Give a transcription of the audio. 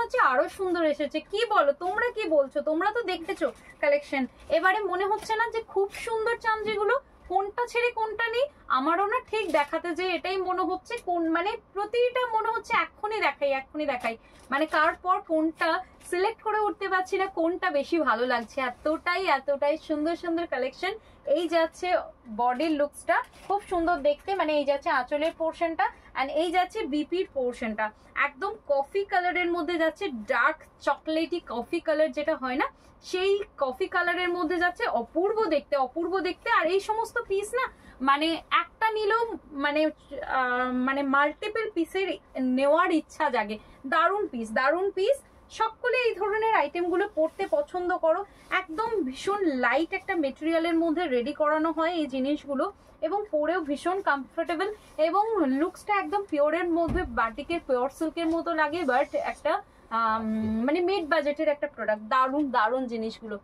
হচ্ছে আরো সুন্দর এসেছে। কি বলো, তোমরা কি বলছো? তোমরা তো দেখেছো কালেকশন, এবারে মনে হচ্ছে না যে খুব সুন্দর চামচিগুলো? কোনটা ছেড়ে কোনটা নেই আমারও না ঠিক দেখাতে যে এটাই মনে হচ্ছে, কোন মানে প্রতিটা মনে হচ্ছে এক্ষুনি দেখাই এক্ষুনি দেখাই, মানে কার পর কোনটা সিলেক্ট করে উঠতে পারছি না কোনটা বেশি ভালো লাগছে। এতটাই এতটাই সুন্দর সুন্দর কালেকশন। এই যাচ্ছে বডির লুকসটা খুব সুন্দর দেখতে, মানে এই যাচ্ছে আঁচলের পোর্শনটা, এন্ড এই যাচ্ছে বিপির পোর্শনটা একদম কফি কালারের মধ্যে যাচ্ছে, ডার্ক চকলেটি কফি কালার যেটা হয় না, সেই কফি কালারের মধ্যে যাচ্ছে। অপূর্ব দেখতে অপূর্ব দেখতে। আর এই সমস্ত পিস না মানে একটা নিলেও মানে মানে মাল্টিপল পিসের নেওয়ার ইচ্ছা জাগে। দারুণ পিস দারুণ পিস। সকলে এই ধরনের আইটেমগুলো পরতে পছন্দ করো। একদম ভীষণ লাইট একটা মেটেরিয়ালের মধ্যে রেডি করানো হয় এই জিনিসগুলো, এবং পরেও ভীষণ কমফোর্টেবল, এবং লুকসটা একদম পিওরের মধ্যে বাটিকের পিওর সিল্কের মতো লাগে, বাট একটা মানে মিড বাজেটের একটা প্রোডাক্ট। দারুণ দারুণ জিনিসগুলো।